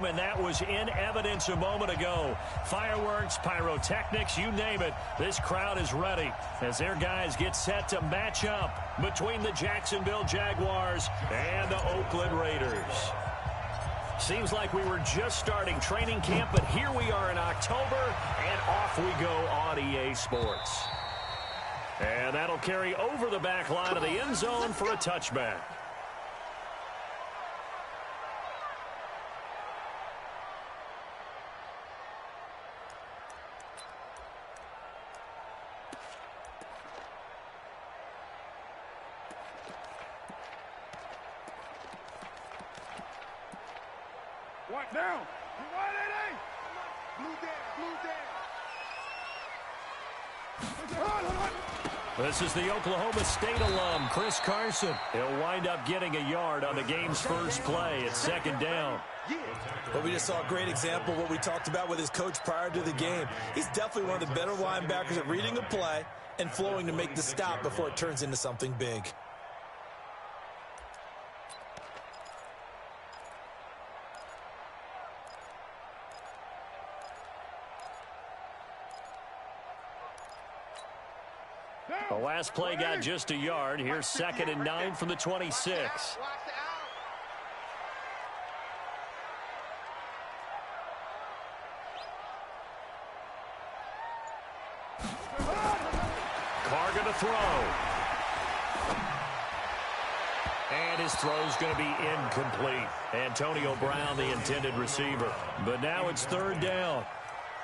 And that was in evidence a moment ago. Fireworks, pyrotechnics, you name it. This crowd is ready as their guys get set to match up between the Jacksonville Jaguars and the Oakland Raiders. Seems like we were just starting training camp, but here we are in October, and off we go on EA Sports. And that'll carry over the back line of the end zone for a touchback. What now? Blue down. This is the Oklahoma State alum, Chris Carson. He'll wind up getting a yard on the game's first play. It's second down. Well, we just saw a great example of what we talked about with his coach prior to the game. He's definitely one of the better linebackers at reading a play and flowing to make the stop before it turns into something big. The last play got just a yard. Here's 2nd and 9 from the 26. Carr going to throw. And his throw's going to be incomplete. Antonio Brown, the intended receiver. But now it's 3rd down.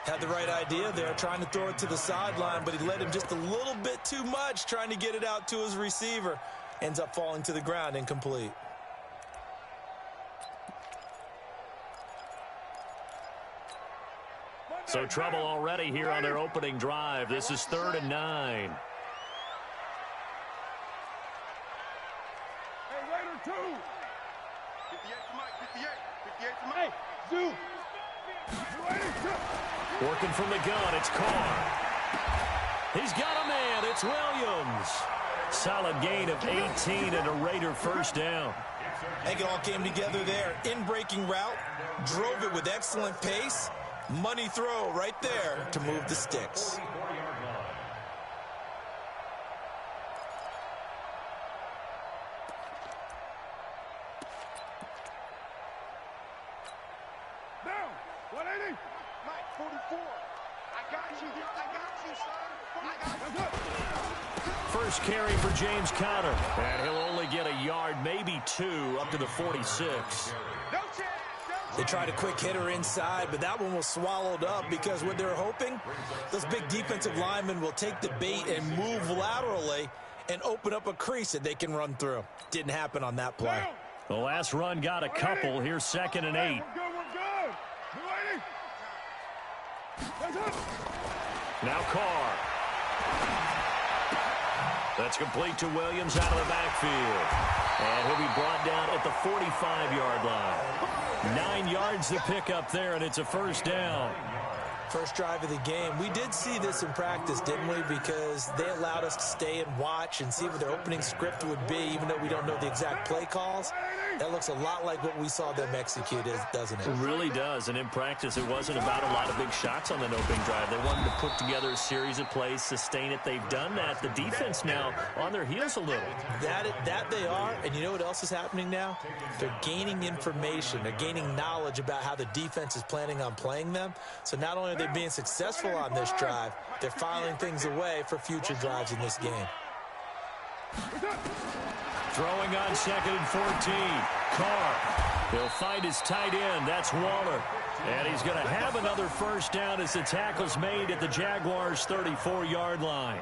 Had the right idea there, trying to throw it to the sideline, but he led him just a little bit too much, trying to get it out to his receiver. Ends up falling to the ground, incomplete. So trouble already here on their opening drive. This is 3rd and 9. Hey, Raider 2. 58 to Mike, 58 to Mike. Hey, Zoo. Working from the gun, it's Carr. He's got a man, it's Williams. Solid gain of 18 and a Raider first down. I think it all came together there. In-breaking route, drove it with excellent pace. Money throw right there to move the sticks. Down. 180. Mike, 44. I got you, son. First carry for James Conner. And he'll only get a yard, maybe 2, up to the 46. No chance. They tried a quick hitter inside, but that one was swallowed up because what they're hoping, those big defensive linemen will take the bait and move laterally and open up a crease that they can run through. Didn't happen on that play. The last run got a couple. Here's 2nd and 8. Now Carr. That's complete to Williams out of the backfield. And he'll be brought down at the 45-yard line. 9 yards to pick up there, and it's a first down. First drive of the game. We did see this in practice, didn't we? Because they allowed us to stay and watch and see what their opening script would be, even though we don't know the exact play calls. That looks a lot like what we saw them execute, doesn't it? It really does, and in practice, it wasn't about a lot of big shots on that opening drive. They wanted to put together a series of plays, sustain it. They've done that. The defense now on their heels a little. That they are, and you know what else is happening now? They're gaining information. They're gaining knowledge about how the defense is planning on playing them. So not only are they being successful on this drive, they're filing things away for future drives in this game. Throwing on 2nd and 14. Carr. He'll find his tight end. That's Waller. And he's going to have another first down as the tackle's made at the Jaguars' 34-yard line.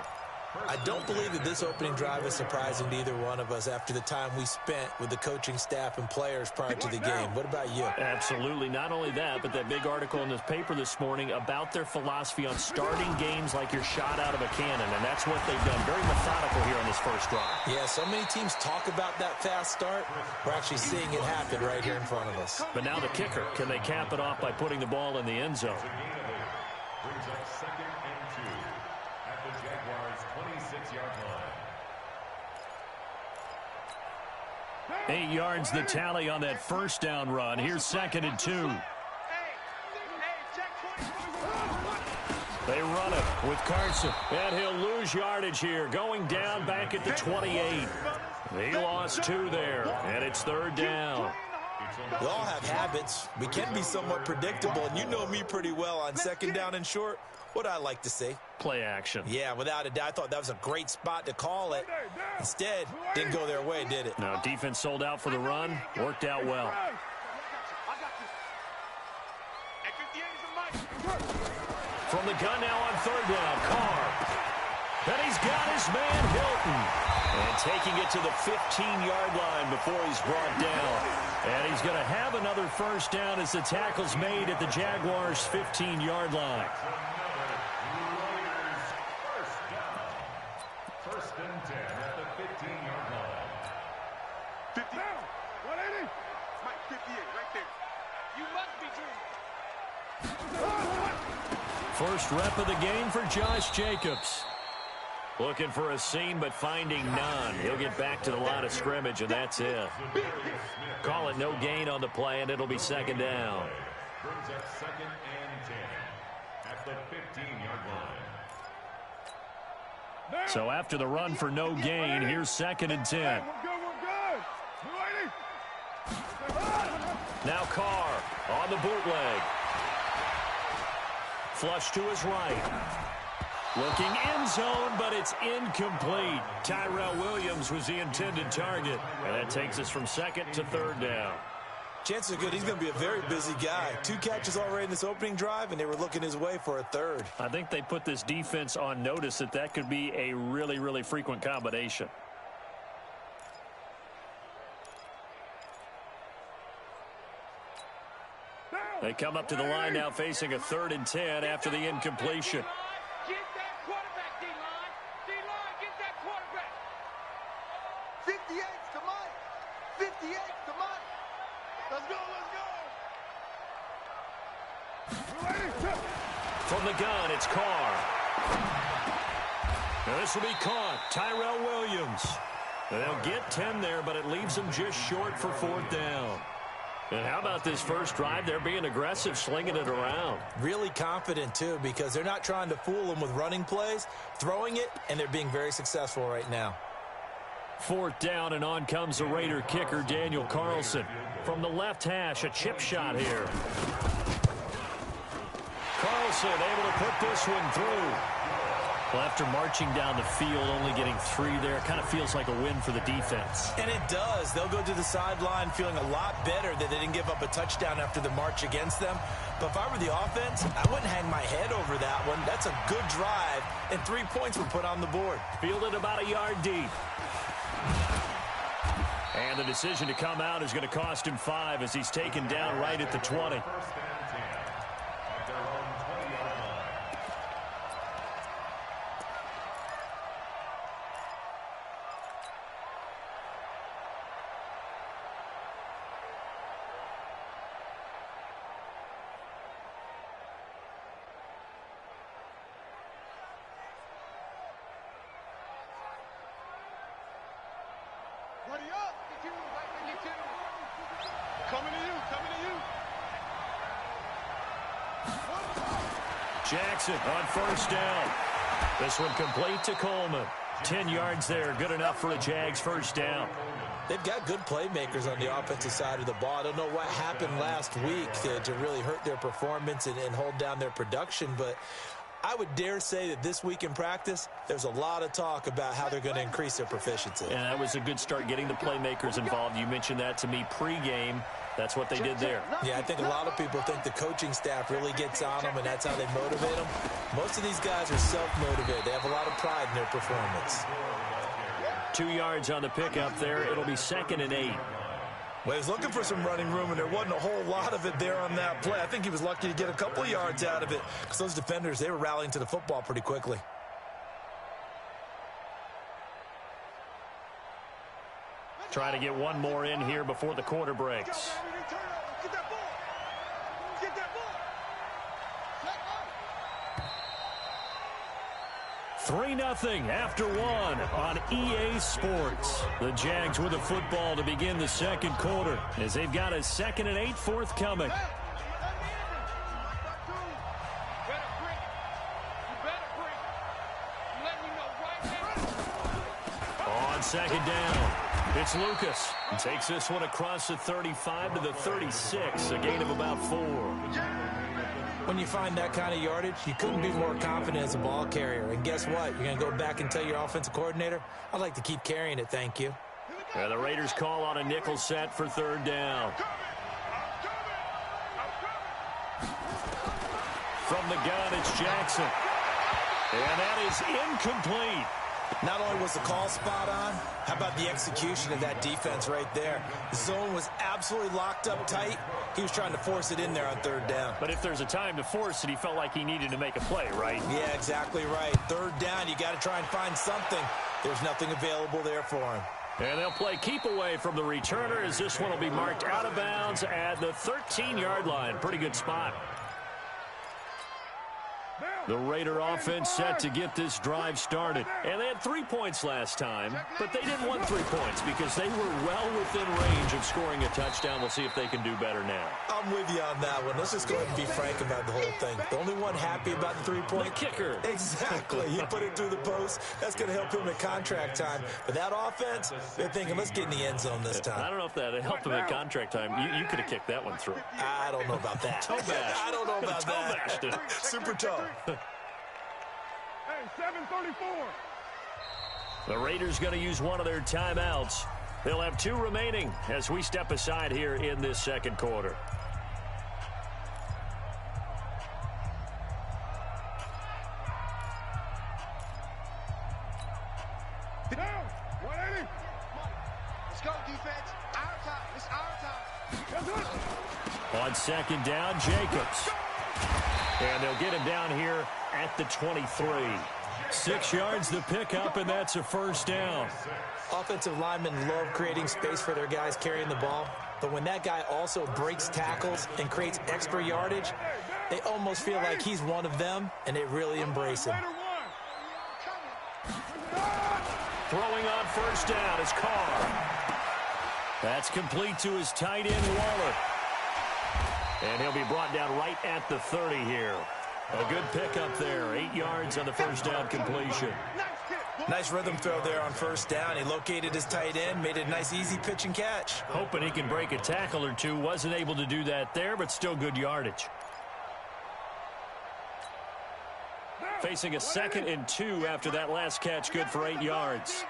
I don't believe that this opening drive is surprising to either one of us after the time we spent with the coaching staff and players prior to the game. What about you? Absolutely. Not only that, but that big article in this paper this morning about their philosophy on starting games like you're shot out of a cannon, and that's what they've done. Very methodical here on this first drive. Yeah, so many teams talk about that fast start. We're actually seeing it happen right here in front of us. But now the kicker. Can they cap it off by putting the ball in the end zone? Brings up 2nd and 2 at the Jaguars' 26-yard line. 8 yards the tally on that first down run. Here's 2nd and 2. They run it with Carson, and he'll lose yardage here, going down back at the 28. He lost 2 there, and it's 3rd down. We all have habits. We can be somewhat predictable, and you know me pretty well on 2nd down and short. What I like to say? Play action. Yeah, without a doubt. I thought that was a great spot to call it. Instead, didn't go their way, did it? No, defense sold out for the run. Worked out well. From the gun now on 3rd down, Carr. And he's got his man, Hilton. And taking it to the 15-yard line before he's brought down. And he's going to have another 1st down as the tackle's made at the Jaguars' 15-yard line. 1st and 10 at the 15-yard line. 50. 180. Mike, 58, right there. You must be dreaming. First rep of the game for Josh Jacobs. Looking for a seam, but finding none. He'll get back to the line of scrimmage, and that's it. Call it no gain on the play, and it'll be 2nd down. Brings up 2nd and 10 at the 15-yard line. So after the run for no gain, here's 2nd and 10. We're good. Now Carr on the bootleg. Flush to his right. Looking end zone, but it's incomplete. Tyrell Williams was the intended target. And that takes us from 2nd to 3rd down. Chances are good he's going to be a very busy guy. 2 catches already in this opening drive, and they were looking his way for a 3rd. I think they put this defense on notice that could be a really, really frequent combination. They come up to the line now facing a 3rd and 10 after the incompletion. Get that quarterback, D-line. D-line, get that quarterback. 58 to Mike. 58 to Mike. Let's go, let's go. From the gun, it's Carr. Now this will be caught. Tyrell Williams. They'll get 10 there, but it leaves them just short for 4th down. And how about this first drive? They're being aggressive, slinging it around. Really confident, too, because they're not trying to fool them with running plays, throwing it, and they're being very successful right now. 4th down, and on comes the Raider kicker, Daniel Carlson. From the left hash, a chip shot here. Carlson able to put this one through. Well, after marching down the field, only getting 3 there, kind of feels like a win for the defense. And it does. They'll go to the sideline feeling a lot better that they didn't give up a touchdown after the march against them. But if I were the offense, I wouldn't hang my head over that one. That's a good drive, and 3 points were put on the board. Fielded about a yard deep. And the decision to come out is going to cost him 5 as he's taken down right at the 20. 1st and 10 at their own 20-yard line. Ready up. Get you. Coming to you. Jackson on 1st down. This one complete to Coleman. 10 yards there, good enough for a Jags 1st down. They've got good playmakers on the offensive side of the ball. I don't know what happened last week to really hurt their performance and hold down their production, but I would dare say that this week in practice, there's a lot of talk about how they're going to increase their proficiency. And that was a good start, getting the playmakers involved. You mentioned that to me pregame. That's what they did there. Yeah, I think a lot of people think the coaching staff really gets on them, and that's how they motivate them. Most of these guys are self-motivated. They have a lot of pride in their performance. 2 yards on the pickup there. It'll be 2nd and 8. Well, he was looking for some running room, and there wasn't a whole lot of it there on that play. I think he was lucky to get a couple of yards out of it because those defenders, they were rallying to the football pretty quickly. Try to get one more in here before the quarter breaks. Get that ball. Get that ball. 3-0 after 1 on EA Sports. The Jags with the football to begin the 2nd quarter as they've got a 2nd and 8 forthcoming. second down. It's Lucas. Takes this one across the 35 to the 36, a gain of about 4. When you find that kind of yardage, you couldn't be more confident as a ball carrier. And guess what? You're going to go back and tell your offensive coordinator, I'd like to keep carrying it, thank you. And the Raiders call on a nickel set for third down. From the gun, it's Jackson. And that is incomplete. Not only was the call spot on, how about the execution of that defense right there? The zone was absolutely locked up tight. He was trying to force it in there on third down. But if there's a time to force it, he felt like he needed to make a play, right? Yeah, exactly right. Third down, you got to try and find something. There's nothing available there for him. And they'll play keep away from the returner as this one will be marked out of bounds at the 13-yard line. Pretty good spot. The Raider offense set to get this drive started. And they had 3 points last time, but they didn't want 3 points because they were well within range of scoring a touchdown. We'll see if they can do better now. I'm with you on that one. Let's just go ahead and be frank about the whole thing. The only one happy about the 3-point kicker. Exactly. He put it through the post. That's going to help him at contract time. But that offense, they're thinking, let's get in the end zone this time. I don't know if that helped him at contract time. You could have kicked that one through. I don't know about that. Toe bash. I don't know about that. Toe bashed it. Super toe. Hey, 7:34. The Raiders going to use one of their timeouts. They'll have 2 remaining as we step aside here in this second quarter. Down. 180. Let's go, defense. Our time. It's our time. On second down, Jacobs. And they'll get him down here at the 23. 6 yards the pickup, and that's a first down. Offensive linemen love creating space for their guys carrying the ball. But when that guy also breaks tackles and creates extra yardage, they almost feel like he's one of them, and they really embrace him. Throwing on first down is Carr. That's complete to his tight end, Waller. And he'll be brought down right at the 30 here. A good pickup there. 8 yards on the first down completion. Nice rhythm throw there on first down. He located his tight end, made it a nice, easy pitch and catch. Hoping he can break a tackle or two. Wasn't able to do that there, but still good yardage. Facing a 2nd and 2 after that last catch. Good for 8 yards.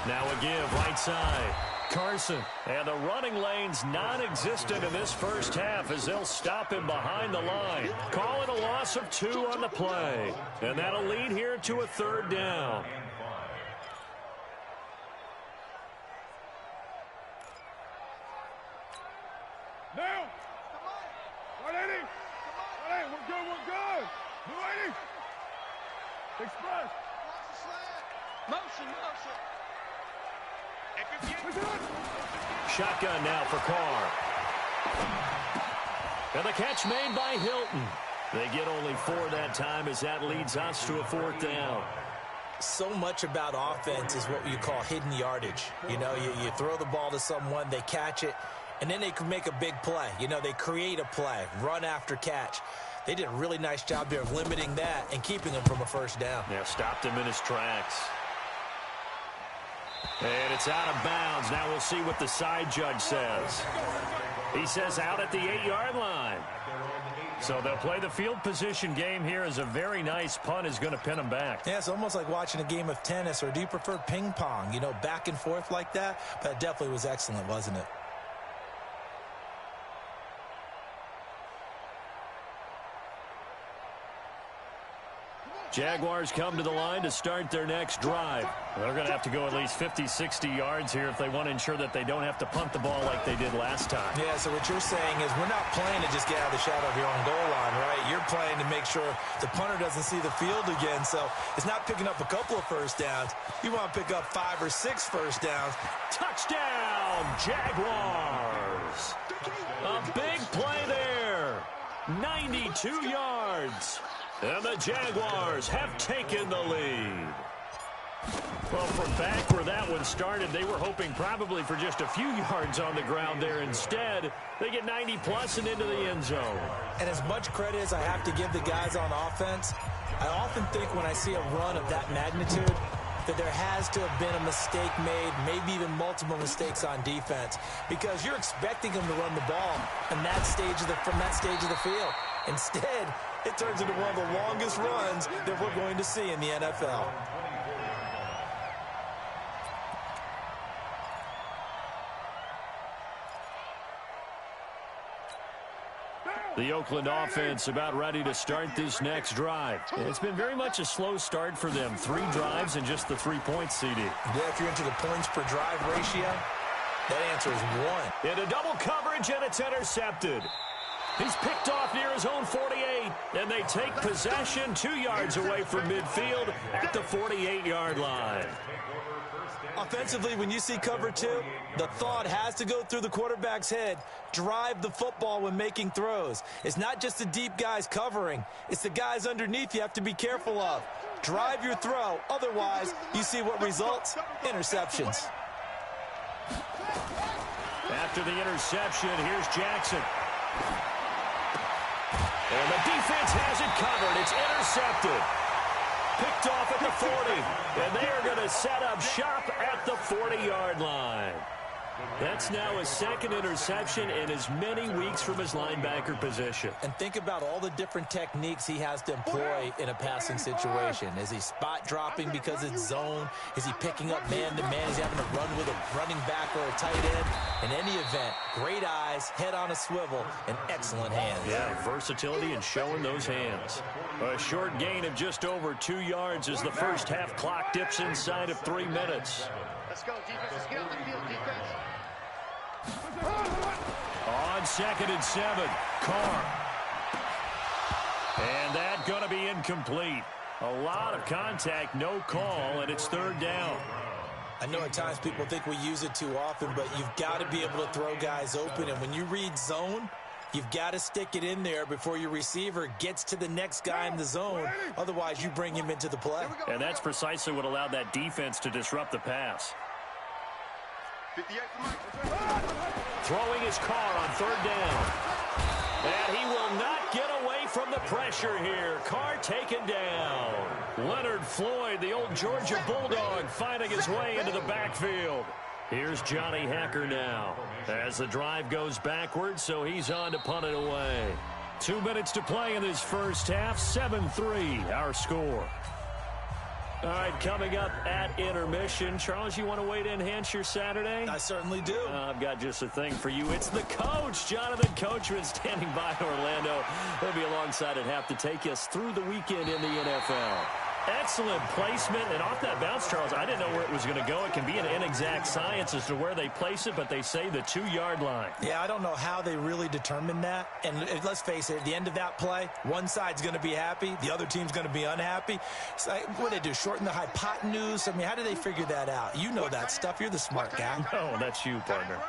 Now a give right side. Carson, and the running lane's non-existent in this first half as they'll stop him behind the line. Call it a loss of 2 on the play, and that'll lead here to a third down. Down. 180. 180. We're good. 280. Express. Motion. Shotgun now for Carr. And the catch made by Hilton. They get only 4 that time as that leads us to a 4th down. So much about offense is what you call hidden yardage. You know, you throw the ball to someone, they catch it, and then they can make a big play. You know, they create a play, run after catch. They did a really nice job there of limiting that and keeping him from a first down. Yeah, stopped him in his tracks. And it's out of bounds. Now we'll see what the side judge says. He says out at the 8-yard line. So they'll play the field position game here as a very nice punt is going to pin them back. Yeah, it's almost like watching a game of tennis, or do you prefer ping pong? You know, back and forth like that? But it definitely was excellent, wasn't it? Jaguars come to the line to start their next drive. They're going to have to go at least 50, 60 yards here if they want to ensure that they don't have to punt the ball like they did last time. Yeah, so what you're saying is we're not playing to just get out of the shadow of your own goal line, right? You're playing to make sure the punter doesn't see the field again. So it's not picking up a couple of first downs. You want to pick up 5 or 6 first downs. Touchdown, Jaguars. A big play there. 92 yards. And the Jaguars have taken the lead. Well, from back where that one started, they were hoping probably for just a few yards on the ground there. Instead, they get 90-plus and into the end zone. And as much credit as I have to give the guys on offense, I often think when I see a run of that magnitude, that there has to have been a mistake made, maybe even multiple mistakes on defense, because you're expecting them to run the ball from that stage of the field. Instead, it turns into one of the longest runs that we're going to see in the NFL. The Oakland offense about ready to start this next drive. It's been very much a slow start for them. 3 drives and just the 3 points, CD. Yeah, if you're into the points per drive ratio, that answer is 1. Into double coverage, and it's intercepted. He's picked off near his own 48, and they take possession 2 yards away from midfield at the 48-yard line. Offensively, when you see cover 2, the thought has to go through the quarterback's head. Drive the football when making throws. It's not just the deep guys covering. It's the guys underneath you have to be careful of. Drive your throw. Otherwise, you see what results? Interceptions. After the interception, here's Jackson. And the defense has it covered. It's intercepted. Picked off at the 40, and they are going to set up shop at the 40-yard line. That's now his 2nd interception in as many weeks from his linebacker position. And think about all the different techniques he has to employ in a passing situation. Is he spot dropping because it's zone? Is he picking up man-to-man? Is he having to run with a running back or a tight end? In any event, great eyes, head on a swivel, and excellent hands. Yeah, versatility and showing those hands. A short gain of just over 2 yards as the first half clock dips inside of 3 minutes. Let's go, defense. Let's get on the field, defense. On 2nd and 7, Carr. And that going to be incomplete. A lot of contact, no call, and it's 3rd down. I know at times people think we use it too often, but you've got to be able to throw guys open. And when you read zone, you've got to stick it in there before your receiver gets to the next guy in the zone. Otherwise, you bring him into the play. And that's precisely what allowed that defense to disrupt the pass. Throwing his car on 3rd down. And he will not get away from the pressure here. Carr taken down. Leonard Floyd, the old Georgia Bulldog, finding his way into the backfield. Here's Johnny Hacker now as the drive goes backwards, so he's on to punt it away. 2 minutes to play in this first half. 7-3 our score. All right, coming up at intermission. Charles, you want to wait to enhance your Saturday? I certainly do. I've got just a thing for you. It's the coach, Jonathan Coachman, standing by Orlando. He'll be alongside at half to take us through the weekend in the NFL. Excellent placement, and off that bounce, Charles, I didn't know where it was going to go. It can be an inexact science as to where they place it, but they say the 2-yard line. Yeah, I don't know how they really determine that. And let's face it, at the end of that play, one side's going to be happy, the other team's going to be unhappy. So, what do they do, shorten the hypotenuse? I mean, how do they figure that out? You know that stuff. You're the smart guy. No, that's you, partner.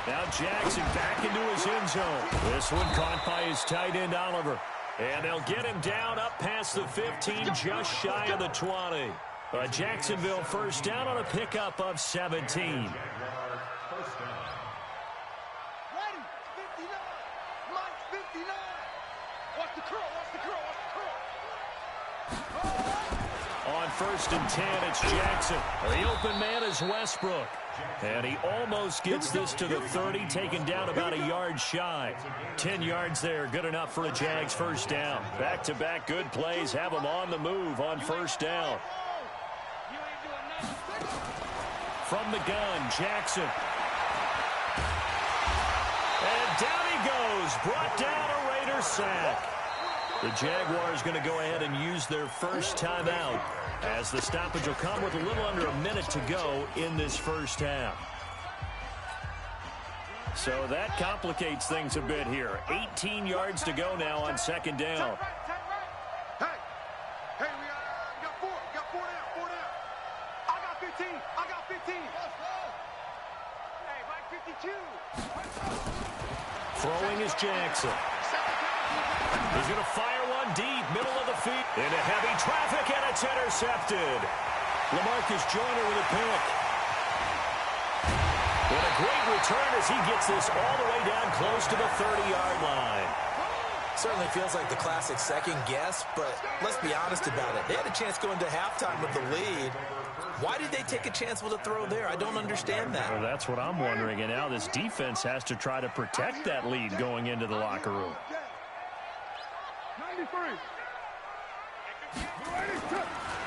Now Jackson back into his end zone. This one caught by his tight end, Oliver. And they'll get him down up past the 15, just shy of the 20. A Jacksonville first down on a pickup of 17. Ready, 59, Mike 59. Watch the curl, watch the curl, watch the curl. On 1st and 10, it's Jackson. The open man is Westbrook. And he almost gets this to the 30, taken down about a yard shy. 10 yards there, good enough for a Jags first down. Back-to-back good plays have them on the move on first down. From the gun, Jackson. And down he goes, brought down a Raider sack. The Jaguars going to go ahead and use their first timeout, as the stoppage will come with a little under a minute to go in this first half. So that complicates things a bit here. 18 yards to go now on 2nd down. Hey, we got 4 down. I got 15. Hey, Mike 52. Throwing is Jackson. He's going to fire one deep, middle of the field. Into heavy traffic, and it's intercepted. LaMarcus Joyner with a pick. And a great return as he gets this all the way down close to the 30-yard line. Certainly feels like the classic second guess, but let's be honest about it. They had a chance going to halftime with the lead. Why did they take a chance with a throw there? I don't understand that. Well, that's what I'm wondering, and now this defense has to try to protect that lead going into the locker room. 93.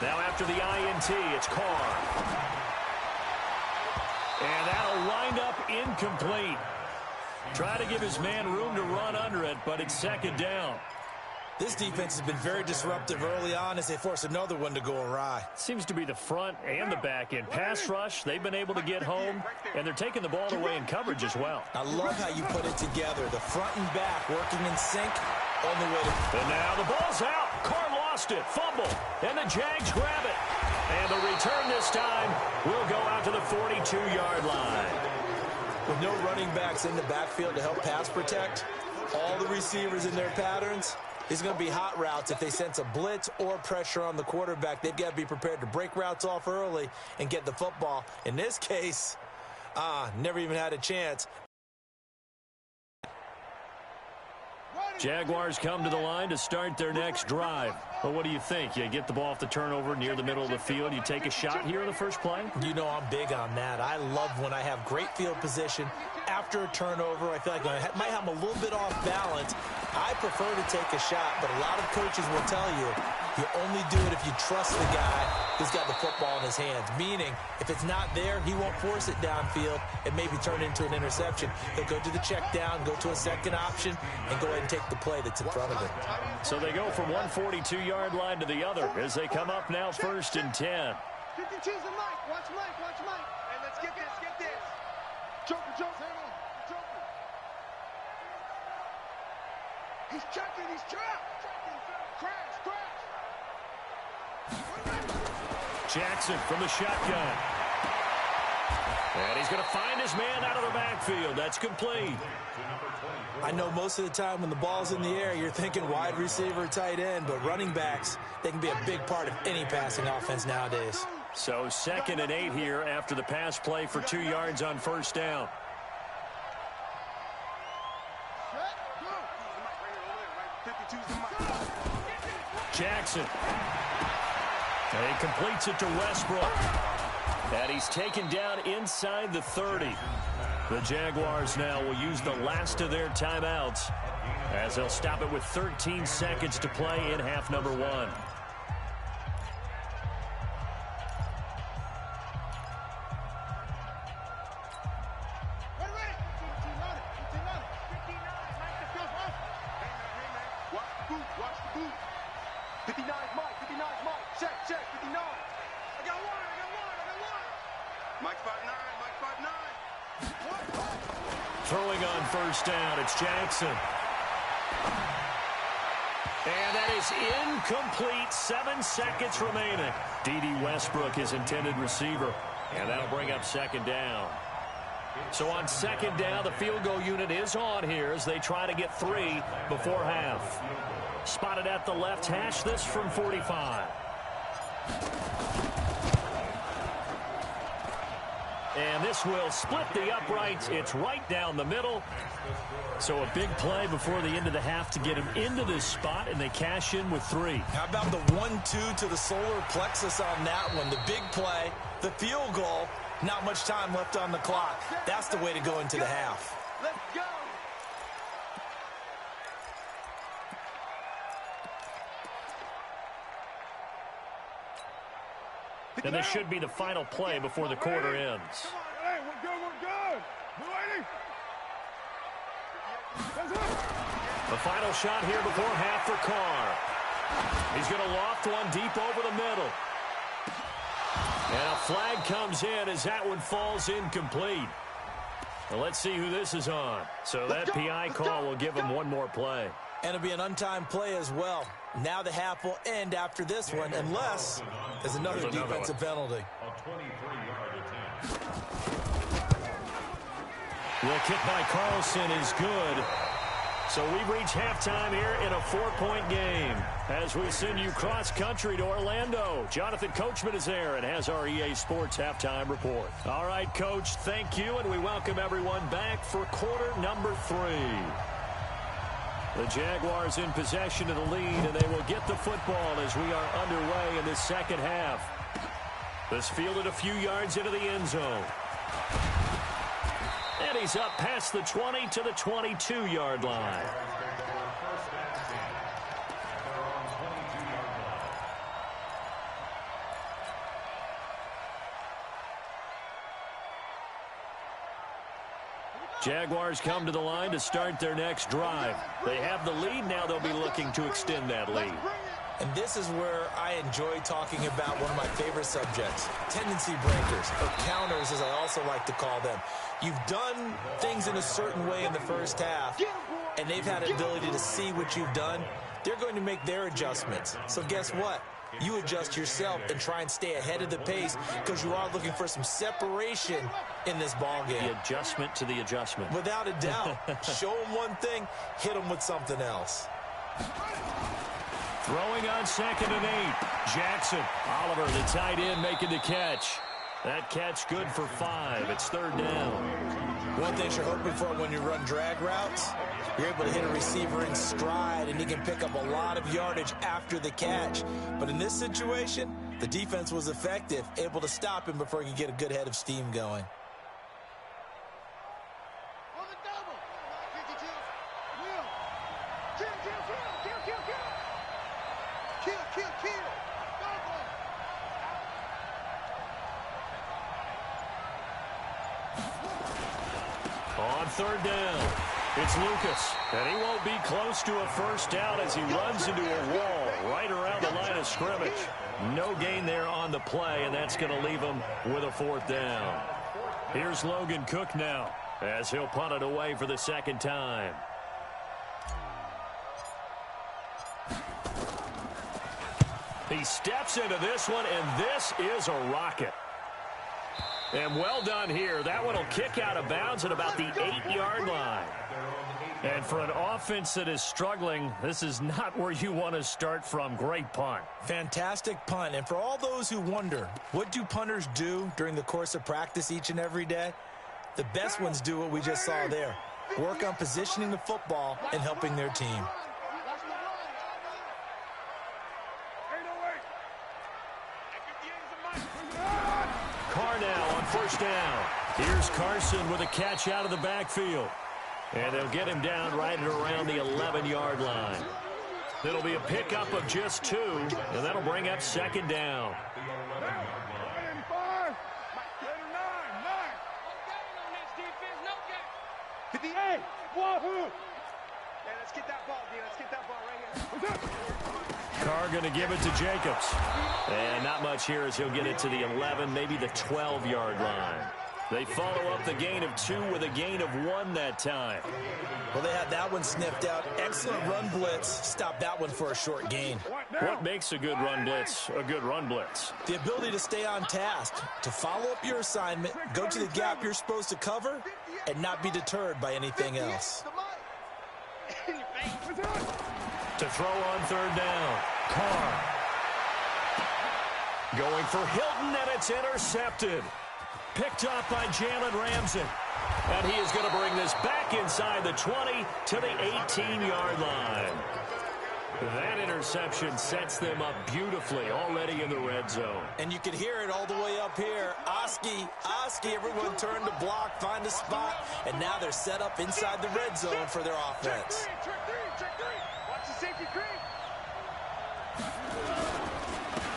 Now after the INT, it's Carr. And that'll wind up incomplete. Try to give his man room to run under it, but it's second down. This defense has been very disruptive early on as they force another one to go awry. Seems to be the front and the back end. Pass rush, they've been able to get home, and they're taking the ball away in coverage as well. I love how you put it together. The front and back working in sync on the way to... And now the ball's out. Carr lost it. Fumble. And the Jags grab it. And the return this time will go out to the 42-yard line. With no running backs in the backfield to help pass protect, all the receivers in their patterns, it's going to be hot routes. If they sense a blitz or pressure on the quarterback, they've got to be prepared to break routes off early and get the football. In this case, never even had a chance. Jaguars come to the line to start their next drive. Well, what do you think? You get the ball off the turnover near the middle of the field. You take a shot here in the first play? You know I'm big on that. I love when I have great field position. After a turnover, I feel like I might have them a little bit off balance. I prefer to take a shot, but a lot of coaches will tell you, you only do it if you trust the guy who's got the football in his hands. Meaning, if it's not there, he won't force it downfield and maybe turn it into an interception. He'll go to the check down, go to a second option, and go ahead and take the play that's in front of him. So they go from one 42-yard line to the other as they come up now first and 10. 52's the mic. Watch Mike. Watch Mike. Hey, let's get this. Get this. Joker. Hang on. Joker. He's checking. He's trapped. Crash. Jackson from the shotgun. And he's going to find his man out of the backfield. That's complete. I know most of the time when the ball's in the air, you're thinking wide receiver, tight end, but running backs, they can be a big part of any passing offense nowadays. So 2nd and 8 here after the pass play for 2 yards on first down. Jackson. And he completes it to Westbrook. And he's taken down inside the 30. The Jaguars now will use the last of their timeouts as they'll stop it with 13 seconds to play in half number 1. Throwing on first down, it's Jackson. And that is incomplete. 7 seconds remaining. D.D. Westbrook, his intended receiver. And that'll bring up second down. So on second down, the field goal unit is on here as they try to get 3 before half. Spotted at the left hash, this from 45. And this will split the uprights. It's right down the middle. So a big play before the end of the half to get him into this spot, and they cash in with 3. How about the 1-2 to the solar plexus on that one? The big play, the field goal, not much time left on the clock. That's the way to go into the half. Let's go. And this should be the final play before the quarter ends. Hey, we're good. The final shot here before half for Carr. He's going to loft one deep over the middle. And a flag comes in as that one falls incomplete. Well, let's see who this is on. So that PI call will give him one more play. And it'll be an untimed play as well. Now the half will end after this one, unless there's another defensive penalty. The kick by Carlson is good. So we've reached halftime here in a 4-point game as we send you cross-country to Orlando. Jonathan Coachman is there and has our EA Sports halftime report. All right, Coach, thank you, and we welcome everyone back for quarter number 3. The Jaguars in possession of the lead, and they will get the football as we are underway in this second half. This fielded a few yards into the end zone. And he's up past the 20 to the 22-yard line. Jaguars come to the line to start their next drive. They have the lead. Now they'll be looking to extend that lead. And this is where I enjoy talking about one of my favorite subjects, tendency breakers, or counters as I also like to call them. You've done things in a certain way in the first half, and they've had an ability to see what you've done. They're going to make their adjustments. So guess what? You adjust yourself and try and stay ahead of the pace because you are looking for some separation in this ball game. The adjustment to the adjustment. Without a doubt. Show them one thing, hit them with something else. Throwing on 2nd and 8. Jackson. Oliver, the tight end, making the catch. That catch good for 5. It's 3rd down. One thing you're hoping for when you run drag routes, you're able to hit a receiver in stride, and he can pick up a lot of yardage after the catch. But in this situation, the defense was effective, able to stop him before he could get a good head of steam going. On 3rd down, it's Lucas, and he won't be close to a first down as he runs into a wall right around the line of scrimmage. No gain there on the play, and that's going to leave him with a 4th down. Here's Logan Cook now as he'll punt it away for the 2nd time. He steps into this one, and this is a rocket. And well done here. That one will kick out of bounds at about the 8-yard line. And for an offense that is struggling, this is not where you want to start from. Great punt. Fantastic punt. And for all those who wonder, what do punters do during the course of practice each and every day? The best ones do what we just saw there. Work on positioning the football and helping their team. Carr now on 1st down. Here's Carson with a catch out of the backfield. And they'll get him down right at around the 11-yard line. It'll be a pickup of just 2, and that'll bring up 2nd down. Carr going to give it to Jacobs. And not much here as he'll get it to the 11, maybe the 12-yard line. They follow up the gain of 2 with a gain of 1 that time. Well, they had that one sniffed out. Excellent run blitz. Stop that one for a short gain. What makes a good run blitz a good run blitz? The ability to stay on task, to follow up your assignment, go to the gap you're supposed to cover, and not be deterred by anything else. To throw on 3rd down. Carr. Going for Hilton, and it's intercepted. Picked off by Jalen Ramsey. And he is going to bring this back inside the 20 to the 18-yard line. That interception sets them up beautifully already in the red zone. And you can hear it all the way up here. Oski, everyone turned to block, find a spot, and now they're set up inside the red zone for their offense.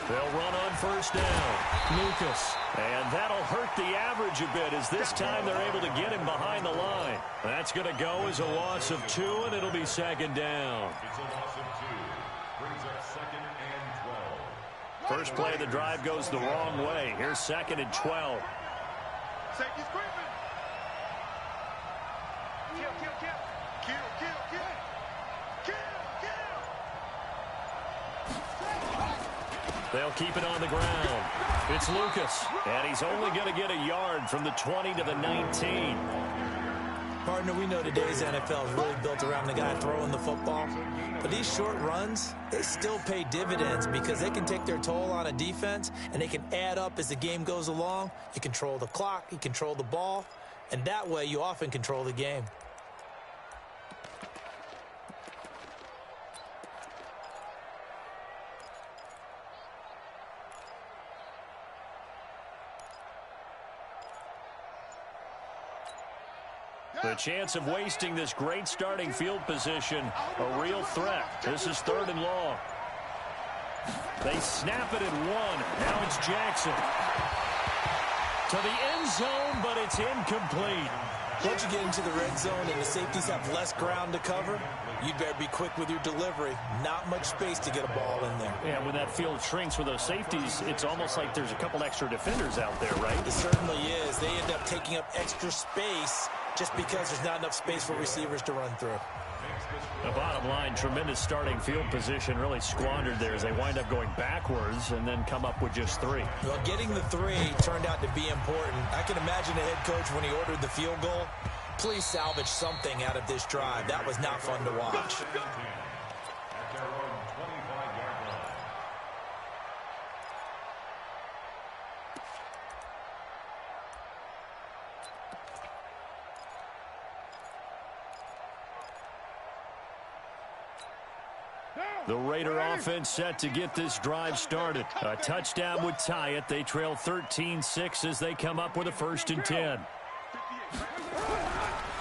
They'll run on 1st down. Lucas. And that'll hurt the average a bit as this time they're able to get him behind the line. That's going to go as a loss of 2, and it'll be 2nd down. It's a loss of 2. Brings up 2nd and 12. First play of the drive goes the wrong way. Here's 2nd and 12. Safety's creeping. They'll keep it on the ground. It's Lucas, and he's only going to get a yard from the 20 to the 19. Partner, we know today's NFL is really built around the guy throwing the football. But these short runs, they still pay dividends because they can take their toll on a defense, and they can add up as the game goes along. You control the clock, you control the ball, and that way you often control the game. The chance of wasting this great starting field position, a real threat. This is 3rd and long. They snap it at 1. Now it's Jackson. To the end zone, but it's incomplete. Once you get into the red zone and the safeties have less ground to cover, you'd better be quick with your delivery. Not much space to get a ball in there. Yeah, when that field shrinks with those safeties, it's almost like there's a couple extra defenders out there, right? It certainly is. They end up taking up extra space just because there's not enough space for receivers to run through. The bottom line, tremendous starting field position, really squandered there as they wind up going backwards and then come up with just 3. Well, getting the 3 turned out to be important. I can imagine the head coach when he ordered the field goal. Please salvage something out of this drive. That was not fun to watch. The Raider offense set to get this drive started. A touchdown would tie it. They trail 13-6 as they come up with a 1st and 10.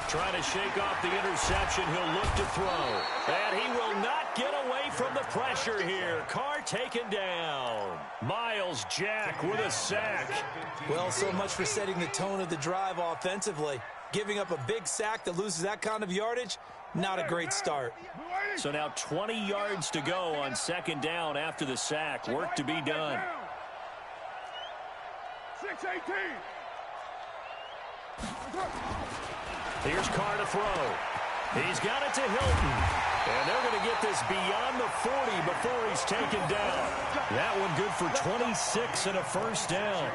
Trying to shake off the interception. He'll look to throw. And he will not get away from the pressure here. Carr taken down. Miles Jack with a sack. Well, so much for setting the tone of the drive offensively. Giving up a big sack that loses that kind of yardage, not a great start. So now 20 yards to go on 2nd down after the sack. Work to be done. 6-18. Here's Carr to throw. He's got it to Hilton. And they're going to get this beyond the 40 before he's taken down. That one good for 26 and a 1st down.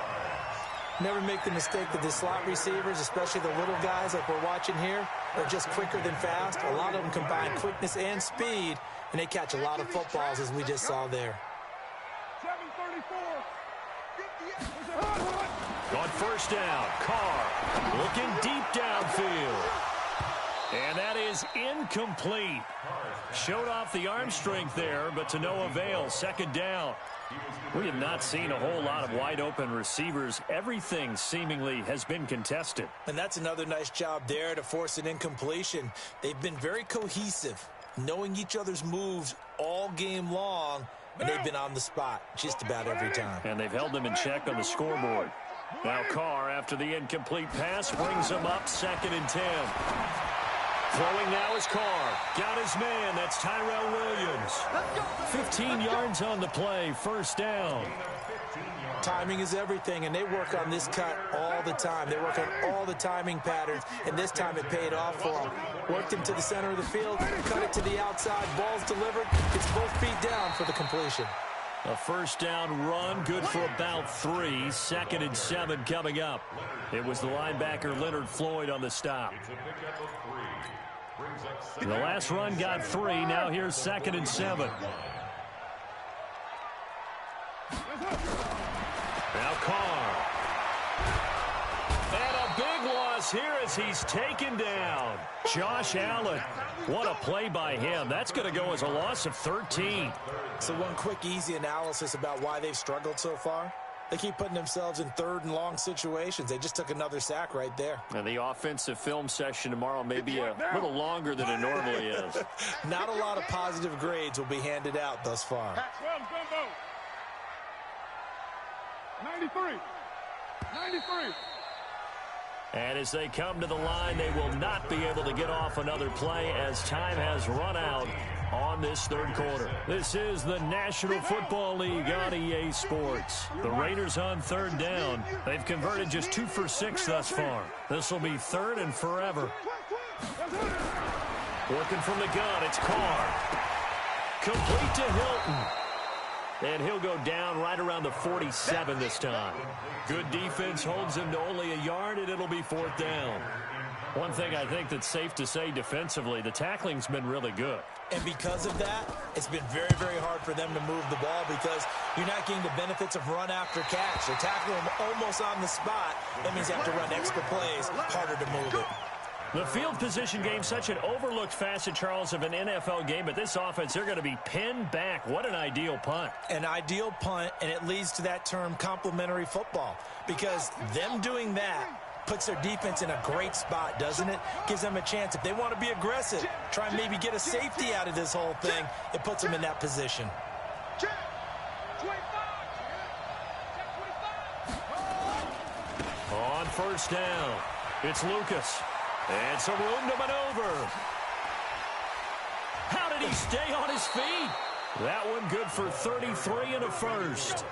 Never make the mistake that the slot receivers, especially the little guys like we're watching here, are just quicker than fast. A lot of them combine quickness and speed, and they catch a lot of footballs, as we just saw there. 7:34. On 1st down, Carr looking deep downfield. And that is incomplete. Showed off the arm strength there, but to no avail. 2nd down. We have not seen a whole lot of wide-open receivers. Everything seemingly has been contested. And that's another nice job there to force an incompletion. They've been very cohesive, knowing each other's moves all game long, and they've been on the spot just about every time. And they've held them in check on the scoreboard. Now Carr, after the incomplete pass, brings them up 2nd and 10. Throwing now is Carr. Got his man. That's Tyrell Williams. 15 yards on the play. 1st down. Timing is everything, and they work on this cut all the time. They work on all the timing patterns, and this time it paid off for them. Worked him to the center of the field, cut it to the outside. Ball's delivered. It's both feet down for the completion. A 1st down run, good for about 3. 2nd and 7 coming up. It was the linebacker Leonard Floyd on the stop. The last run got 3. Now here's 2nd and 7. Now Carr. And a big loss here as he's taken down. Josh Allen. What a play by him. That's going to go as a loss of 13. So one quick, easy analysis about why they've struggled so far. They keep putting themselves in 3rd and long situations. They just took another sack right there. And the offensive film session tomorrow may be a little longer than it normally is. Not a lot of positive grades will be handed out thus far. 93. And as they come to the line, they will not be able to get off another play as time has run out on this 3rd quarter. This is the National Football League on EA Sports. The Raiders on 3rd down. They've converted just 2 for 6 thus far. This will be 3rd and forever. Working from the gun, it's Carr. Complete to Hilton. And he'll go down right around the 47 this time. Good defense holds him to only a yard, and it'll be 4th down. One thing I think that's safe to say defensively, the tackling's been really good. And because of that, it's been very, very hard for them to move the ball because you're not getting the benefits of run after catch. They're tackling them almost on the spot. That means you have to run extra plays, harder to move it. The field position game, such an overlooked facet, Charles, of an NFL game, but this offense, they're going to be pinned back. What an ideal punt. An ideal punt, and it leads to that term complementary football, because them doing that puts their defense in a great spot, doesn't it? Gives them a chance. If they want to be aggressive, try and maybe get a safety out of this whole thing, it puts them in that position. On first down, it's Lucas. And some room to maneuver. How did he stay on his feet? That one good for 33 and a first.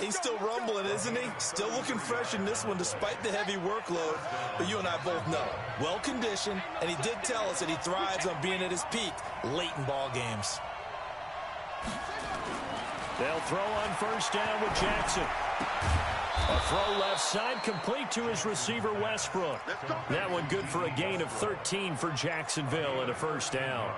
He's still rumbling, isn't he? Still looking fresh in this one despite the heavy workload. But you and I both know, well-conditioned, and he did tell us that he thrives on being at his peak late in ball games. They'll throw on first down with Jackson. A throw left side, complete to his receiver, Westbrook. That one good for a gain of 13 for Jacksonville and a first down.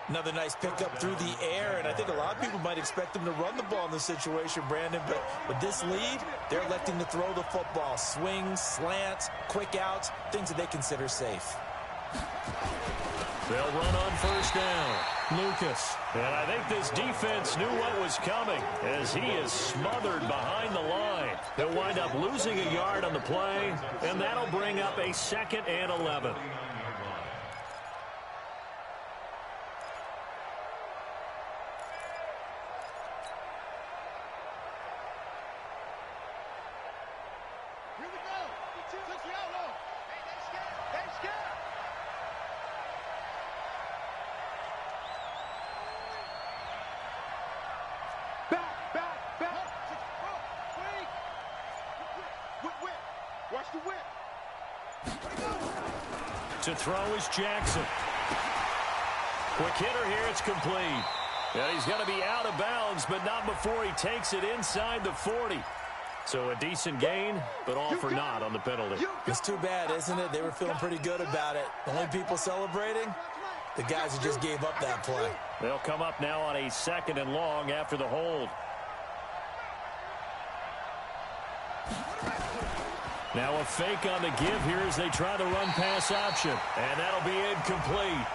Another nice pickup through the air, and I think a lot of people might expect him to run the ball in this situation, Brandon, but with this lead, they're electing to throw the football. Swings, slants, quick outs, things that they consider safe. They'll run on first down. Lucas. And I think this defense knew what was coming as he is smothered behind the line. They'll wind up losing a yard on the play, and that'll bring up a 2nd and 11. Here we go. Touch the outlaw. Hey, they scared. They scared. Back. Wait. Whip. Watch the whip. To throw is Jackson. Quick hitter here, it's complete. And he's going to be out of bounds, but not before he takes it inside the 40. So a decent gain, but all for naught on the penalty. It's too bad, isn't it? They were feeling pretty good about it. The only people celebrating, the guys who just gave up that play. They'll come up now on a 2nd and long after the hold. Now a fake on the give here as they try the run-pass option. And that'll be incomplete.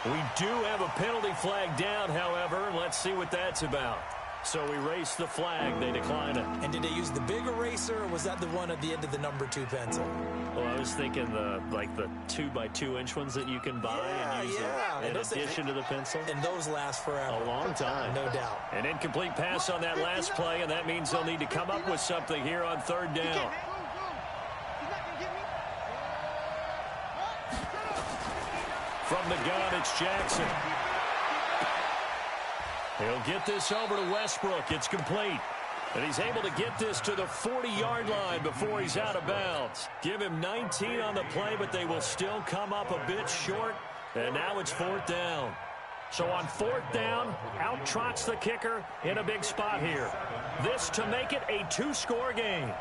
We do have a penalty flag down, however. Let's see what that's about. So erase the flag. They decline it. And did they use the big eraser, or was that the one at the end of the number 2 pencil? Well, I was thinking the 2x2-inch ones that you can buy and use in addition to the pencil. And those last forever. A long time. No doubt. An incomplete pass on that last play, and that means they'll need to come up with something here on 3rd down. From the gun, it's Jackson. He'll get this over to Westbrook. It's complete. And he's able to get this to the 40-yard line before he's out of bounds. Give him 19 on the play, but they will still come up a bit short. And now it's 4th down. So on 4th down, out trots the kicker in a big spot here. This to make it a 2-score game.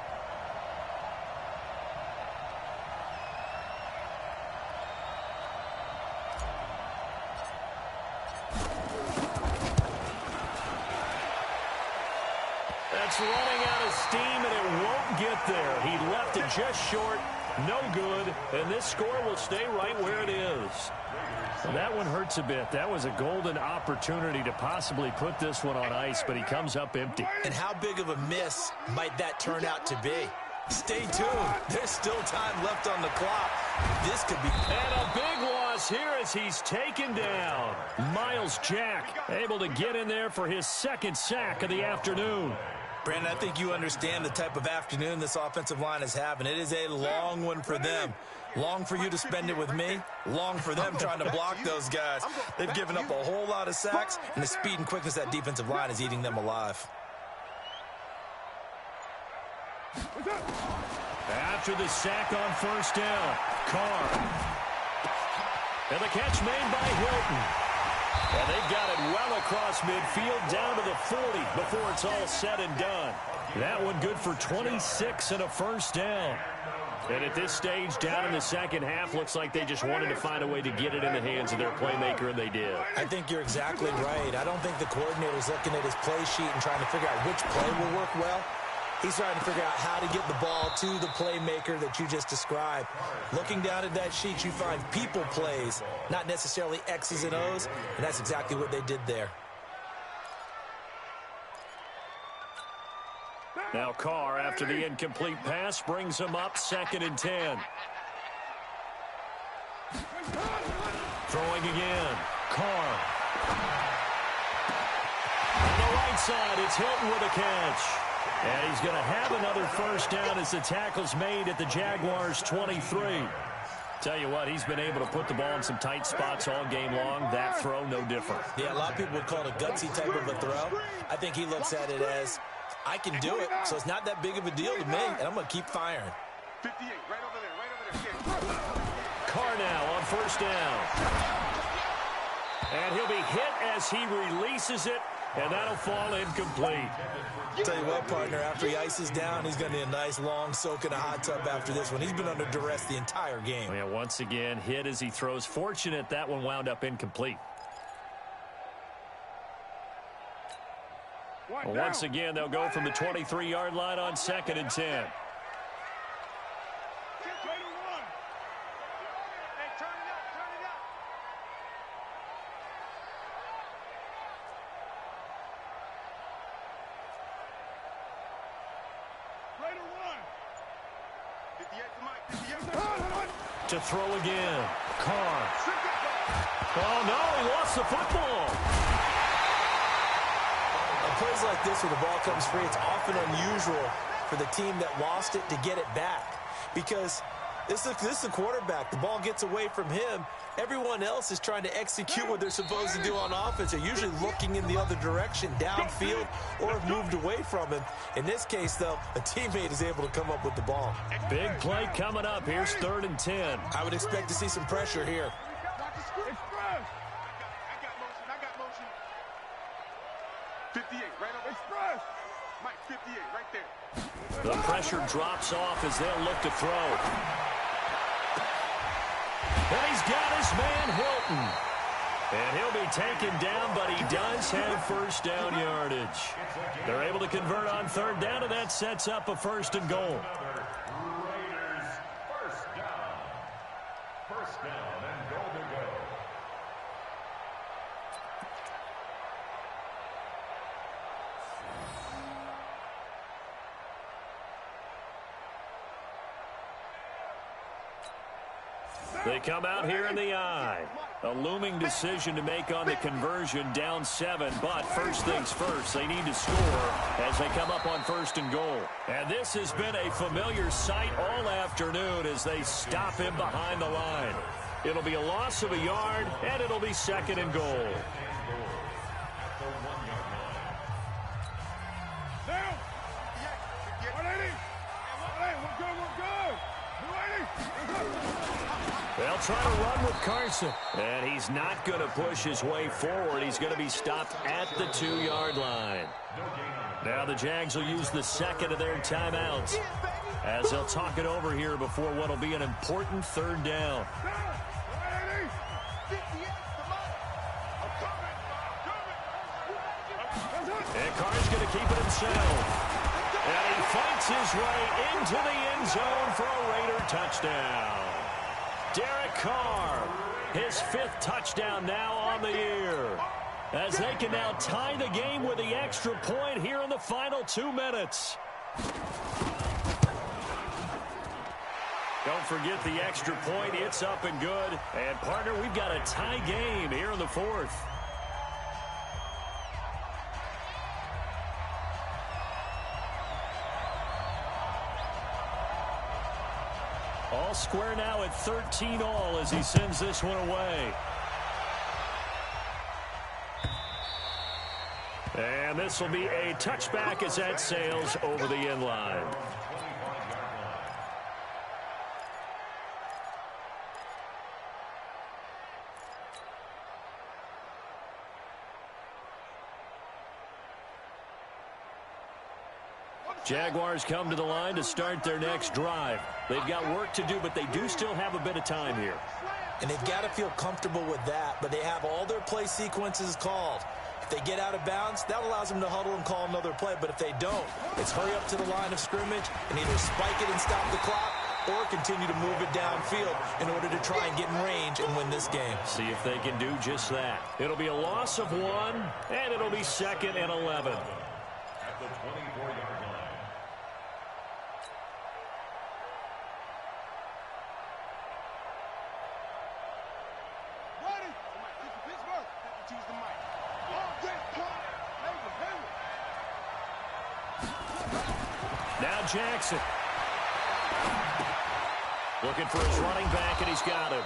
That's running out of steam, and it won't get there. He left it just short. No good. And this score will stay right where it is. Well, that one hurts a bit. That was a golden opportunity to possibly put this one on ice, but he comes up empty. And how big of a miss might that turn out to be? Stay tuned. There's still time left on the clock. This could be... And a big loss here as he's taken down. Miles Jack able to get in there for his 2nd sack of the afternoon. Brandon, I think you understand the type of afternoon this offensive line is having. It is a long one for them. Long for you to spend it with me. Long for them trying to block those guys. They've given up a whole lot of sacks, and the speed and quickness of that defensive line is eating them alive. After the sack on 1st down, Carr. And the catch made by Hilton. And they've got it well across midfield down to the 40 before it's all said and done. That one good for 26 and a 1st down. And at this stage, down in the 2nd half, looks like they just wanted to find a way to get it in the hands of their playmaker, and they did. I think you're exactly right. I don't think the coordinator's looking at his play sheet and trying to figure out which play will work well. He's trying to figure out how to get the ball to the playmaker that you just described. Looking down at that sheet, you find people plays, not necessarily X's and O's, and that's exactly what they did there. Now Carr, after the incomplete pass, brings him up 2nd and 10. Throwing again. Carr. On the right side, it's Hilton with a catch. And he's going to have another first down as the tackle's made at the Jaguars' 23. Tell you what, he's been able to put the ball in some tight spots all game long. That throw, no different. Yeah, a lot of people would call it a gutsy type of a throw. I think he looks at it as, I can do it, so it's not that big of a deal to me, and I'm going to keep firing. 58, right over there. Carr now on first down. And he'll be hit as he releases it, and that'll fall incomplete. Tell you what, partner, after he ices down, he's going to need a nice long soak in a hot tub after this one. He's been under duress the entire game. Yeah, once again, hit as he throws. Fortunate that one wound up incomplete. Once again, they'll go from the 23-yard line on 2nd and 10. To throw again. Carr. Oh, no, he lost the football. On plays like this where the ball comes free, it's often unusual for the team that lost it to get it back. Because this is the quarterback. The ball gets away from him. Everyone else is trying to execute what they're supposed to do on offense. They're usually looking in the other direction, downfield, or have moved away from him. In this case, though, a teammate is able to come up with the ball. Big play coming up. Here's 3rd and 10. I would expect to see some pressure here. I got motion. 58, right over. Express. Mike, 58, right there. The pressure drops off as they'll look to throw. And he's got his man, Hilton. And he'll be taken down, but he does have first down yardage. They're able to convert on 3rd down, and that sets up a 1st and goal. Raiders first down. First down and goal to go. They come out here in the eye. A looming decision to make on the conversion, down 7. But first things first, they need to score as they come up on 1st and goal. And this has been a familiar sight all afternoon as they stop him behind the line. It'll be a loss of a yard, and it'll be 2nd and goal. They'll try to run with Carson. And he's not going to push his way forward. He's going to be stopped at the 2-yard line. Now the Jags will use the 2nd of their timeouts as they'll talk it over here before what will be an important 3rd down. And Carr's going to keep it himself. And he fights his way into the end zone for a Raider touchdown. Derek Carr, his 5th touchdown now on the year, as they can now tie the game with the extra point here in the final 2 minutes. Don't forget the extra point. It's up and good. And, partner, we've got a tie game here in the 4th. All square now at 13-all as he sends this one away. And this will be a touchback as that sails over the end line. Jaguars come to the line to start their next drive. They've got work to do, but they do still have a bit of time here. And they've got to feel comfortable with that, but they have all their play sequences called. If they get out of bounds, that allows them to huddle and call another play. But if they don't, it's hurry up to the line of scrimmage and either spike it and stop the clock or continue to move it downfield in order to try and get in range and win this game. See if they can do just that. It'll be a loss of 1, and it'll be 2nd and 11. At the 24-yard line, use the mic. Oh, great play. Now Jackson. Looking for his running back, and he's got him.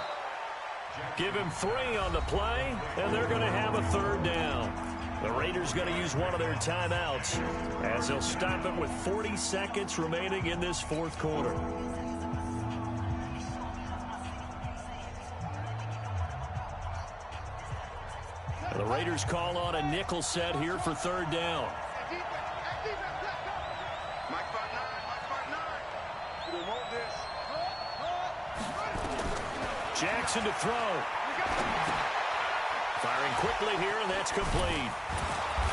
Give him 3 on the play, and they're going to have a 3rd down. The Raiders going to use one of their timeouts as they'll stop it with 40 seconds remaining in this 4th quarter. The Raiders call on a nickel set here for 3rd down. Jackson to throw. Firing quickly here, and that's complete.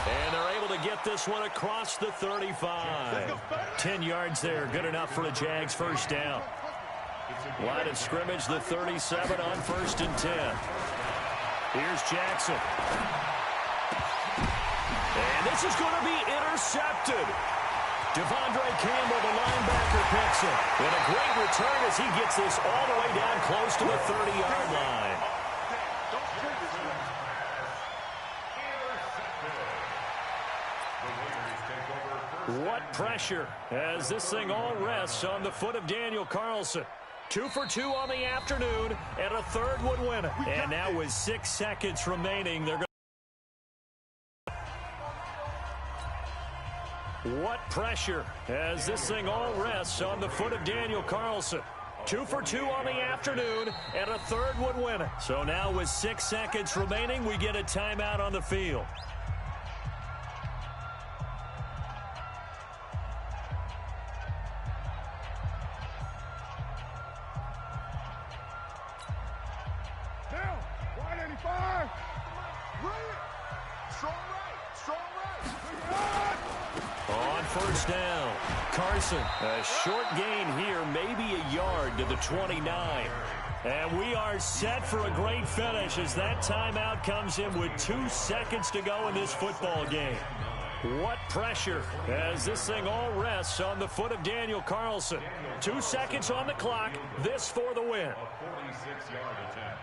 And they're able to get this one across the 35. 10 yards there, good enough for a Jags 1st down. Line of scrimmage, the 37 on 1st and 10. Here's Jackson. And this is going to be intercepted. Devondre Campbell, the linebacker, picks it. And a great return as he gets this all the way down close to the 30-yard line. What pressure as this thing all rests on the foot of Daniel Carlson. 2 for 2 on the afternoon, and a 3rd would win it. And now with 6 seconds remaining, they're going to... What pressure as this thing all rests on the foot of Daniel Carlson. 2 for 2 on the afternoon, and a 3rd would win it. So now with 6 seconds remaining, we get a timeout on the field. Down, 185. Strong right, strong right. On 1st down, Carson, a short gain here, maybe a yard to the 29. And we are set for a great finish as that timeout comes in with 2 seconds to go in this football game. What pressure as this thing all rests on the foot of Daniel Carlson. 2 seconds on the clock, this for the win. A 46-yard attempt.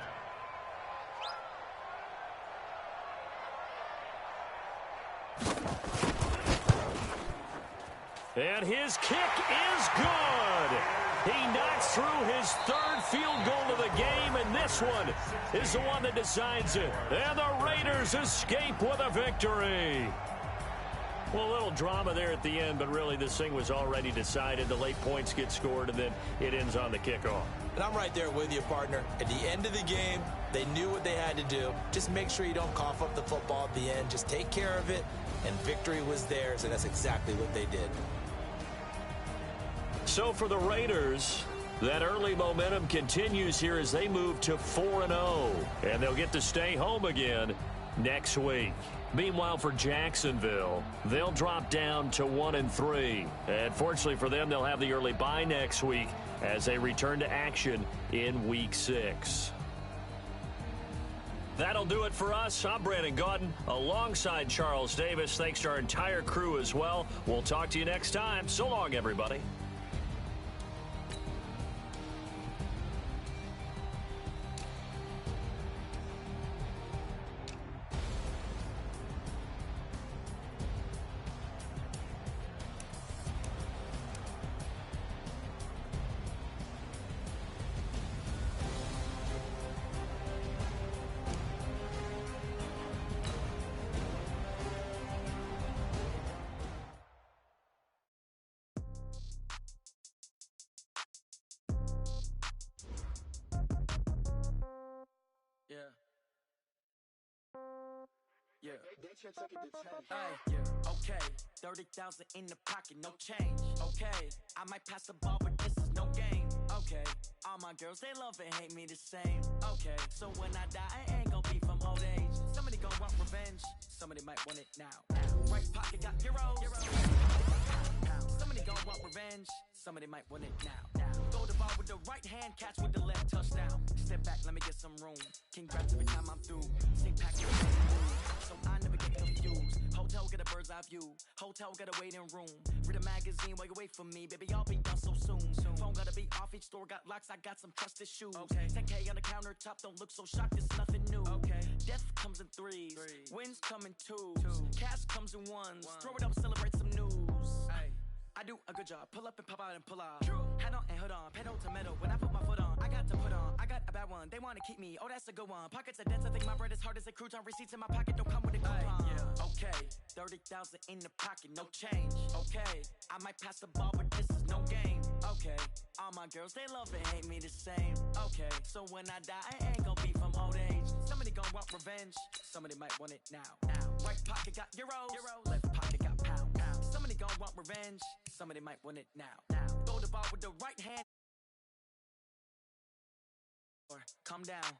And his kick is good. He knocks through his 3rd field goal of the game, and this one is the one that decides it. And the Raiders escape with a victory. Well, a little drama there at the end, but really this thing was already decided. The late points get scored, and then it ends on the kickoff. And I'm right there with you, partner. At the end of the game, they knew what they had to do. Just make sure you don't cough up the football at the end. Just take care of it, and victory was theirs, and that's exactly what they did. So for the Raiders, that early momentum continues here as they move to 4-0, and they'll get to stay home again next week. Meanwhile, for Jacksonville, they'll drop down to 1-3. And fortunately for them, they'll have the early bye next week as they return to action in Week 6. That'll do it for us. I'm Brandon Gaudin alongside Charles Davis. Thanks to our entire crew as well. We'll talk to you next time. So long, everybody. Yeah. Yeah. Okay. 30,000 in the pocket, no change. Okay. I might pass the ball, but this is no game. Okay. All my girls, they love and hate me the same. Okay. So when I die, I ain't gonna be from old age. Somebody gonna want revenge. Somebody might want it now. Right pocket got heroes. Somebody gonna want revenge. Somebody might want it now. Throw the ball with the right hand, catch with the left, touchdown. Step back, let me get some room. Congrats every time I'm through. Stay packed with so I never get confused. Hotel get a bird's eye view. Hotel get a waiting room. Read a magazine while you wait for me. Baby, I'll be done so soon. Phone gotta be off, each store got locks. I got some trusted shoes. Okay. 10K on the countertop, don't look so shocked, it's nothing new. Okay. Death comes in threes, wins come in twos, cash comes in ones. Throw it up, celebrate some news. I do a good job, pull up and pop out and pull out. Hat on and hood on, pedal to metal. When I put my foot on, I got to put on. I got a bad one, they want to keep me. Oh, that's a good one. Pockets are dense, I think my bread is hard as a crouton. Receipts in my pocket don't come with a coupon. Okay, 30,000 in the pocket, no change. Okay, I might pass the ball, but this is no game. Okay, all my girls, they love and hate me the same. Okay, so when I die, I ain't gonna be from old age. Somebody gon' want revenge, somebody might want it now. Right pocket got euros, left pocket got pounds. Somebody gon' want revenge, somebody might want it now. Throw the ball with the right hand, or come down.